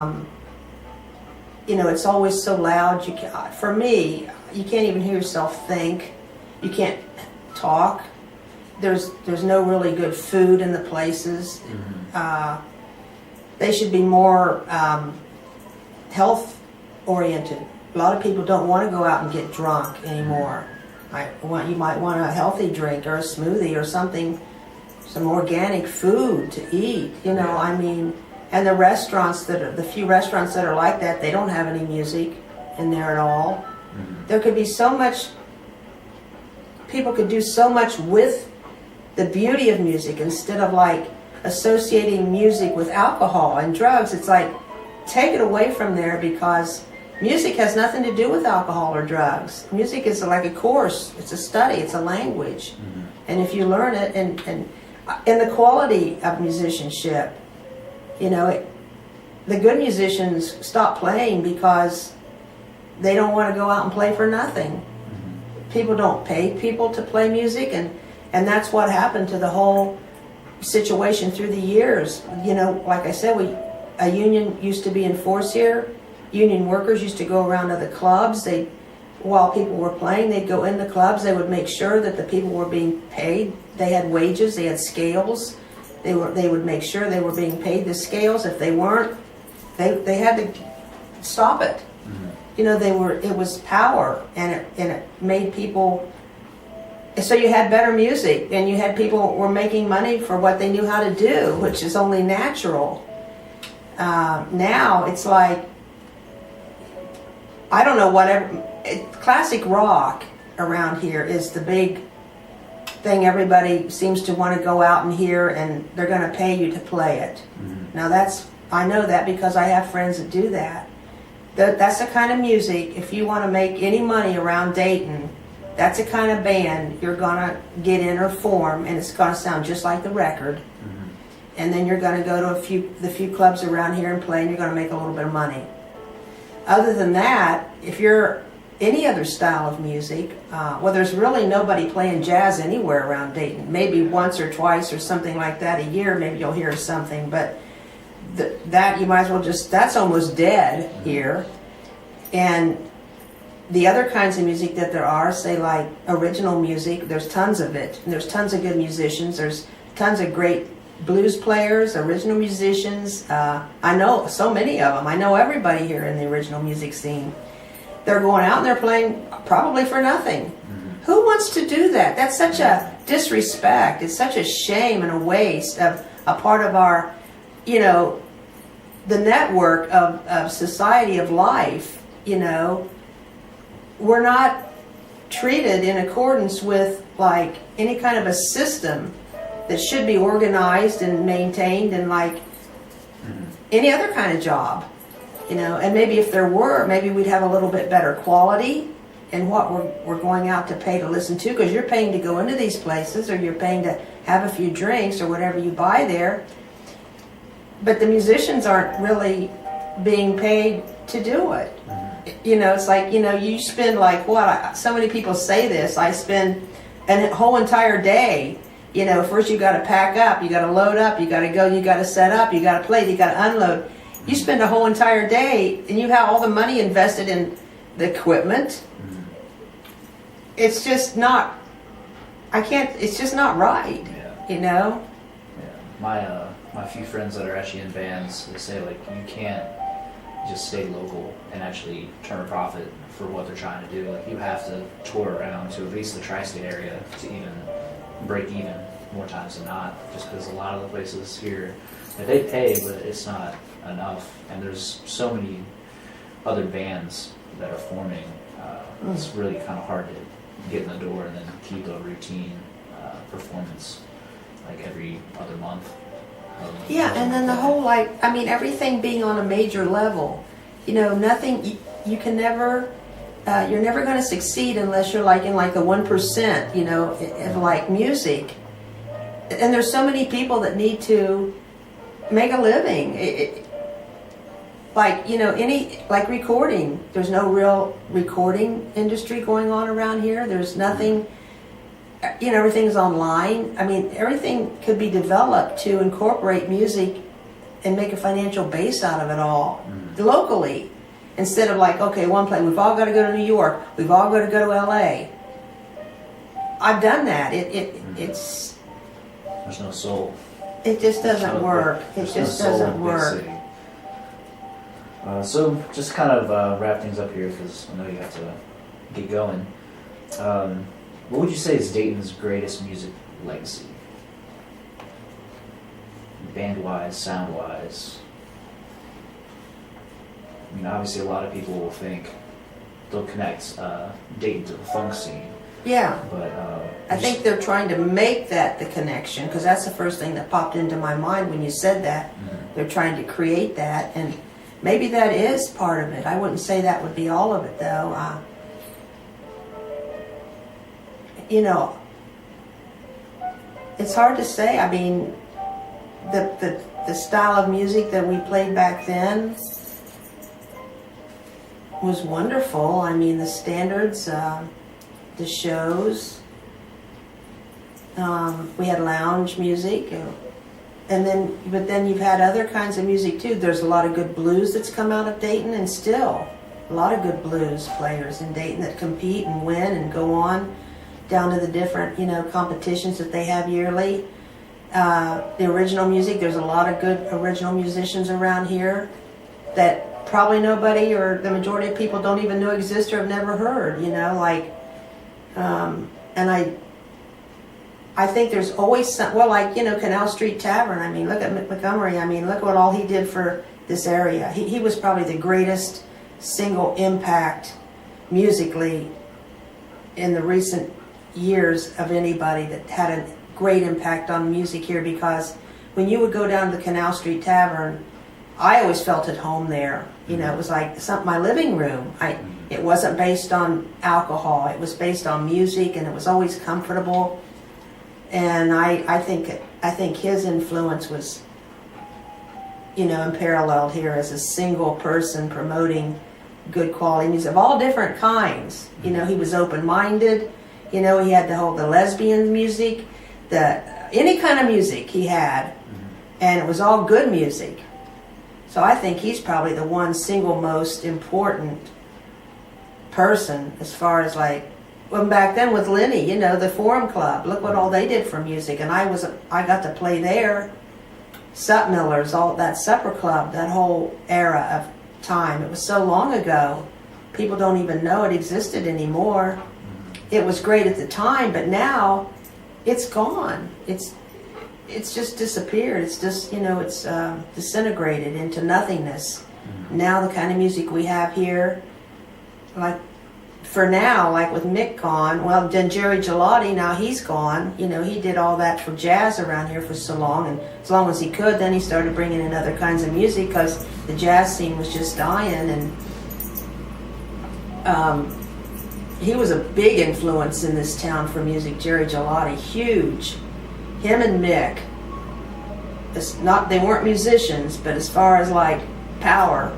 It's always so loud. For me, you can't even hear yourself think. You can't talk. There's no really good food in the places. They should be more health oriented. A lot of people don't want to go out and get drunk anymore. You might want a healthy drink or a smoothie or something, some organic food to eat. And the few restaurants that are like that, they don't have any music in there at all. There could be so much. People could do so much with the beauty of music instead of like associating music with alcohol and drugs. It's like, take it away from there, because music has nothing to do with alcohol or drugs. Music is like a course. It's a study. It's a language. And if you learn it, and the quality of musicianship, the good musicians stop playing because they don't want to go out and play for nothing. People don't pay people to play music, and that's what happened to the whole situation through the years. Like I said, a union used to be in force here. Union workers used to go around to the clubs. While people were playing, they'd go in the clubs. They would make sure that the people were being paid. They had wages. They had scales. They would make sure they were being paid the scales. If they weren't, they had to stop it. It was power, and it made people. So you had better music, and you had people were making money for what they knew how to do, which is only natural. Now it's like, I don't know, classic rock around here is the big thing everybody seems to want to go out and hear, and they're going to pay you to play it. Now I know that because I have friends that do that. That's the kind of music, if you want to make any money around Dayton, that's the kind of band you're going to get in or form, and it's going to sound just like the record. And then you're going to go to the few clubs around here and play, and you're going to make a little bit of money. Other than that, if you're any other style of music, there's really nobody playing jazz anywhere around Dayton. Maybe once or twice or something like that a year, maybe you'll hear something, but that you might as well that's almost dead here. And the other kinds of music that there are, say like original music, there's tons of it. And there's tons of good musicians. There's tons of great blues players, original musicians. I know so many of them. I know everybody here in the original music scene. They're going out and they're playing probably for nothing. Who wants to do that? That's such a disrespect. It's such a shame and a waste of a part of our, the network of society of life. We're not treated in accordance with like any kind of a system that should be organized and maintained, and like any other kind of job. And maybe if there were, maybe we'd have a little bit better quality in what we're going out to pay to listen to, because you're paying to go into these places, or you're paying to have a few drinks or whatever you buy there. But the musicians aren't really being paid to do it. It's like, you spend like so many people say this, I spend a whole entire day. First you got to pack up, you got to load up, you got to go, you got to set up, you got to play, you got to unload. You spend a whole entire day, and you have all the money invested in the equipment. It's just not. It's just not right. Yeah. My few friends that are actually in bands, they say like you can't just stay local and actually turn a profit for what they're trying to do. Like you have to tour around to at least the tri-state area to even break even more times than not. Just because a lot of the places here, they pay, but it's not enough. And there's so many other bands that are forming. It's really kind of hard to get in the door and then keep a routine performance like every other month. And then the whole everything being on a major level, nothing, you can never, you're never going to succeed unless you're like in like the 1%, of like music. And there's so many people that need to make a living. Like recording, there's no real recording industry going on around here. There's nothing. Everything's online. I mean, everything could be developed to incorporate music and make a financial base out of it all locally, instead of like, okay, one place, we've all got to go to New York, we've all got to go to LA. I've done that. It's There's no soul. it just doesn't work. It There's no just soul in doesn't big work. city. So just kind of wrap things up here because I know you have to get going. What would you say is Dayton's greatest music legacy? Band-wise, sound-wise. I mean, obviously a lot of people will think they'll connect Dayton to the funk scene, Yeah. but I think they're trying to make that the connection, because that's the first thing that popped into my mind when you said that. They're trying to create that, and maybe that is part of it. I wouldn't say that would be all of it, though. You know, it's hard to say. I mean, the style of music that we played back then was wonderful. I mean, the standards, the shows. We had lounge music, but then you've had other kinds of music too. There's a lot of good blues that's come out of Dayton, and still a lot of good blues players in Dayton that compete and win and go on down to the different, competitions that they have yearly. The original music, there's a lot of good original musicians around here that probably nobody or the majority of people don't even know exist or have never heard, and I think there's always some, Canal Street Tavern. I mean, look at Montgomery. I mean, look what all he did for this area. He was probably the greatest single impact musically in the recent years of anybody that had a great impact on music here, because when you would go down to the Canal Street Tavern, I always felt at home there. It was like my living room. It wasn't based on alcohol. It was based on music, and it was always comfortable. And I think his influence was, unparalleled here as a single person promoting good quality music of all different kinds. He was open-minded. He had the lesbian music, any kind of music he had, and it was all good music. So I think he's probably the one single most important person as far as back then with Lenny, the Forum Club. Look what all they did for music, and I got to play there. Sup Millers, all that Supper Club, that whole era of time. It was so long ago. People don't even know it existed anymore. It was great at the time, but now it's gone. It's just disappeared. It's just, it's disintegrated into nothingness. Now the kind of music we have here, for now, with Mick gone, then Jerry Gelati, now he's gone. He did all that for jazz around here for so long, and as long as he could, then he started bringing in other kinds of music because the jazz scene was just dying, and he was a big influence in this town for music. Jerry Gelati, huge. Him and Mick, they weren't musicians, but as far as power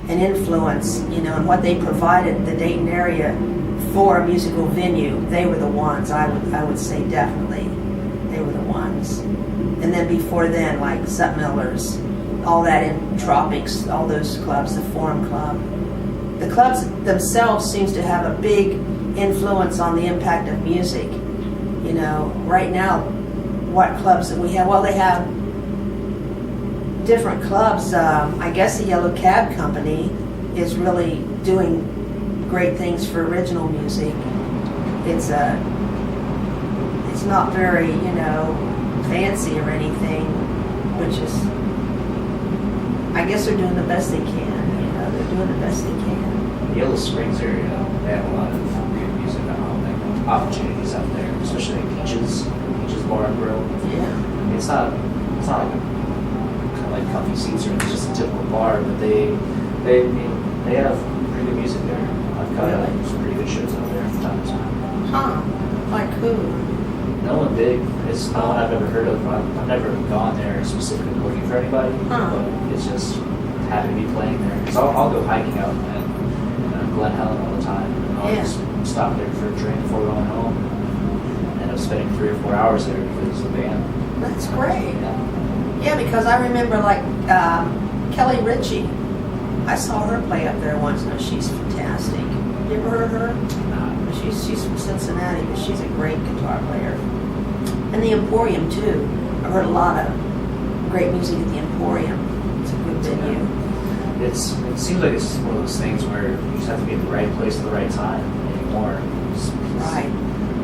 and influence, and what they provided the Dayton area for a musical venue, they were the ones. I would say definitely they were the ones. And then before then, Sup Millers, all that in Tropics, all those clubs, the Forum Club. The clubs themselves seems to have a big influence on the impact of music. Right now, what clubs that we have? Well, they have different clubs. I guess the Yellow Cab Company is really doing great things for original music. It's not very, fancy or anything, which is, I guess they're doing the best they can. They're doing the best they can. The Yellow Springs area, they have a lot of good music opportunities out there, especially Peaches Bar and Grill. Yeah. I mean, it's not like comfy seats or anything, it's just a typical bar, but they have pretty good music there. I've got some pretty good shows out there from time to time. Huh? Like who? No one big. It's no one I've ever heard of. I've never gone there specifically looking for anybody, but it's just happy to be playing there. So I'll go hiking out at Glen Helen all the time. And I'll just stop there for a drink before going home. End up spending 3 or 4 hours there because of the band. That's great. Yeah, because I remember like Kelly Ritchie. I saw her play up there once, and she's fantastic. You ever heard her? She's from Cincinnati, but she's a great guitar player. And the Emporium too. I've heard a lot of great music at the Emporium. It's a good venue. It seems like it's one of those things where you just have to be at the right place at the right time anymore. Right.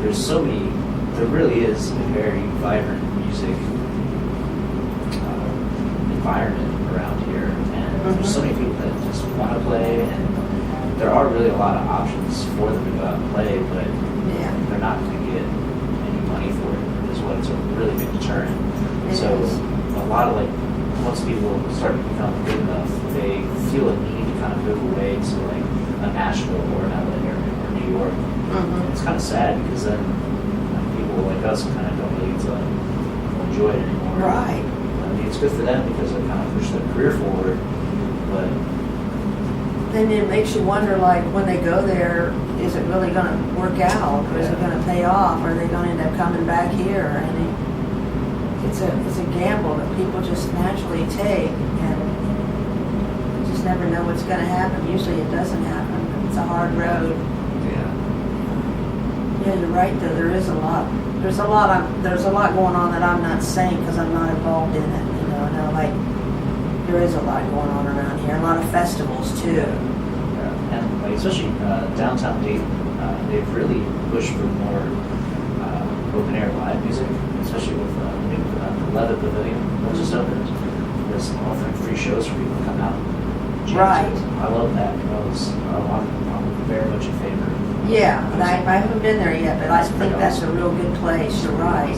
There's so many. There really is a very vibrant music environment around here, and there's so many people that just want to play, and there are really a lot of options for them to go out and play, but Yeah. they're not going to get any money for it. Is what it's a really big deterrent. It So is. a lot of like once people start to become good enough, they feel a need to kind of move away to like a Nashville or an LA or New York. It's kind of sad because then people like us kind of don't really get to enjoy it anymore. Right. I mean, it's good for them because it kind of pushed their career forward, but Then it makes you wonder, like, when they go there, is it really going to work out, or is it going to pay off, or are they going to end up coming back here? And it's a gamble that people just naturally take, and you just never know what's going to happen. Usually it doesn't happen. It's a hard road. yeah. Yeah, you're right. Though there is a lot. There's a lot going on that I'm not saying because I'm not involved in it. You know, like there is a lot going on around here. A lot of festivals too. And like, especially downtown Dayton, they've really pushed for more open air live music, especially with the new Leather Pavilion that just opened. There's offering free shows for people to come out. and jam Right. to. I love that. I'm very much in favor. Yeah, and I haven't been there yet, but I It's think pretty that's a awesome. real good place. You're right.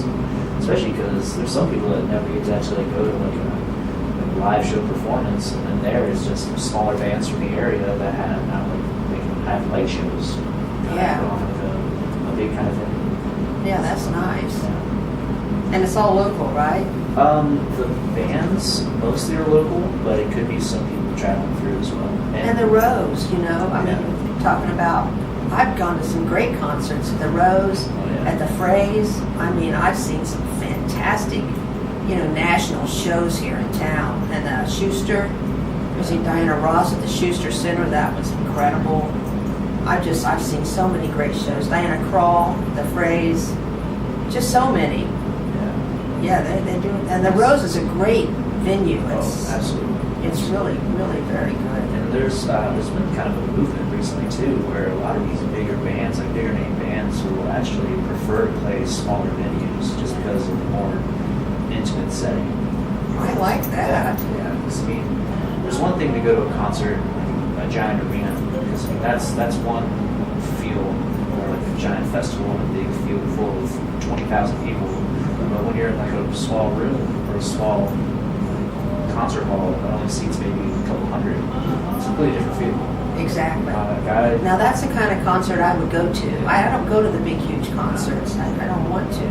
Especially because there's some people that never get to actually go to like a live show performance, and then there is just smaller bands from the area that have now like they can have light shows. Yeah. Put on like a big kind of thing. Yeah, that's nice. And it's all local, right? The bands mostly are local, but it could be some people traveling through as well. And the Rose, you know, I mean, talking about, I've gone to some great concerts at the Rose, at the Phrase. I mean, I've seen some fantastic, you know, national shows here in town. And Schuster, you see Diana Ross at the Schuster Center, that was incredible. I've seen so many great shows. Diana Krall, the Phrase, just so many. Yeah, they do. And the Rose is a great venue. Absolutely. It's really, really very good. And there's been kind of a movement recently too, where a lot of these bigger bands, like bigger name bands, will actually prefer to play smaller venues just because of the more intimate setting. I like that. Yeah, 'cause, I mean, there's one thing to go to a concert, like a giant arena, because I mean, that's one feel, or like a giant festival in a big field full of 20,000 people. But when you're in like a small room or a small concert hall that only seats maybe a couple hundred, it's a completely different feel. Exactly. Guy, Now that's the kind of concert I would go to. I don't go to the big, huge concerts. I don't want to.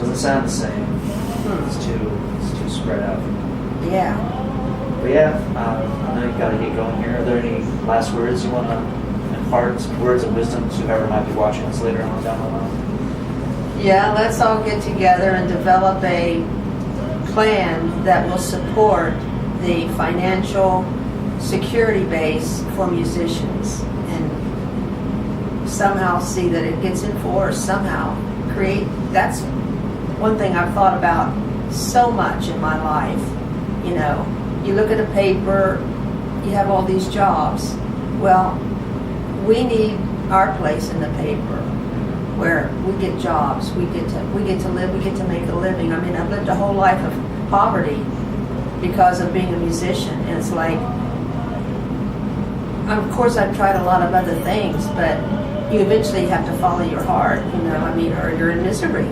doesn't sound the same. It's too spread out. Yeah. But yeah, I know you got to get going here. Are there any last words you want to impart, some words of wisdom to whoever might be watching us later on down the line? Yeah, let's all get together and develop a plan that will support the financial security base for musicians and somehow see that it gets enforced, somehow that's one thing I've thought about so much in my life. You know, you look at a paper, you have all these jobs. Well, we need our place in the paper where we get jobs, we get to live, we get to make a living. I mean, I've lived a whole life of poverty because of being a musician, and it's like, of course I've tried a lot of other things, but you eventually have to follow your heart, you know, I mean, or you're in misery.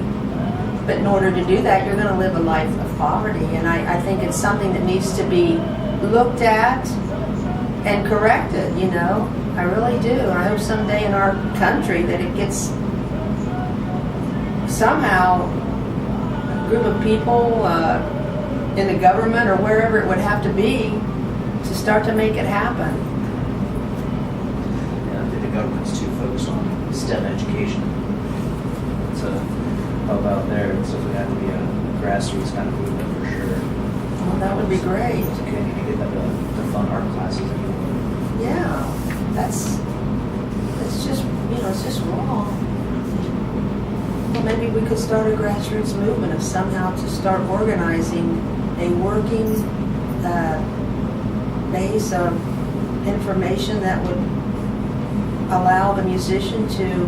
But in order to do that, you're going to live a life of poverty, and I think it's something that needs to be looked at and corrected, you know. I really do. And I hope someday in our country that it gets somehow a group of people in the government or wherever it would have to be to start to make it happen. Yeah, I think the government's too focused on STEM education to help out there. It's definitely have to be a grassroots kind of movement for sure. Well, that would be great. Okay, you can get them the fun art classes. Yeah, it's just, it's just wrong. Well, maybe we could start a grassroots movement of somehow to start organizing a working base of information that would allow the musician to,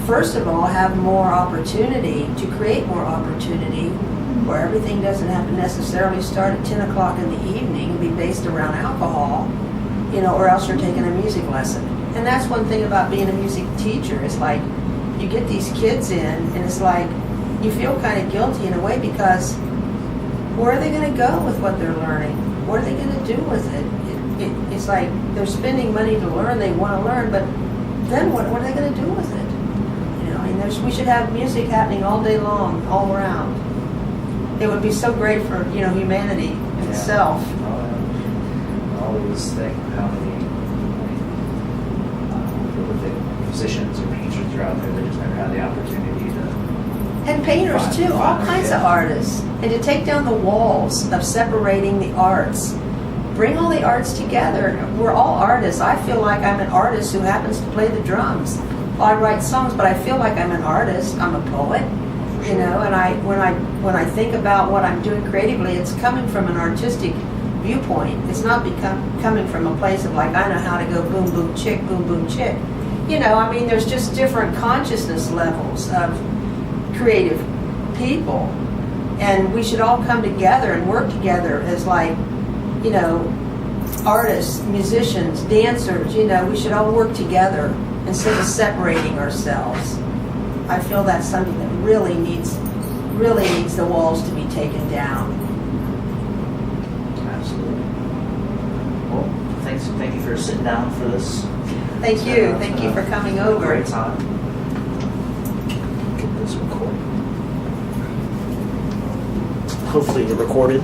first of all, have more opportunity, to create more opportunity, where everything doesn't have to necessarily start at 10 o'clock in the evening and be based around alcohol, or else you're taking a music lesson. And that's one thing about being a music teacher. It's like you get these kids in, and it's like you feel kind of guilty in a way, because where are they going to go with what they're learning? What are they going to do with it? It's like they're spending money to learn, they want to learn, but then what are they going to do with it? We should have music happening all day long, all around. It would be so great for, humanity in itself. I always think how many prolific musicians or painters are out there that just never had the opportunity to. And painters too, all kinds of artists. And to take down the walls of separating the arts. Bring all the arts together. We're all artists. I feel like I'm an artist who happens to play the drums. Well, I write songs, but I feel like I'm an artist. I'm a poet, and when I think about what I'm doing creatively, it's coming from an artistic viewpoint. It's not coming from a place of like, I know how to go boom, boom, chick, boom, boom, chick. There's just different consciousness levels of creative people, and we should all come together and work together as artists, musicians, dancers. We should all work together instead of separating ourselves. I feel that's something that really needs the walls to be taken down. Absolutely. Well, thank you for sitting down for this. Thank you for coming over. Great time. Get this recorded. Hopefully, it recorded.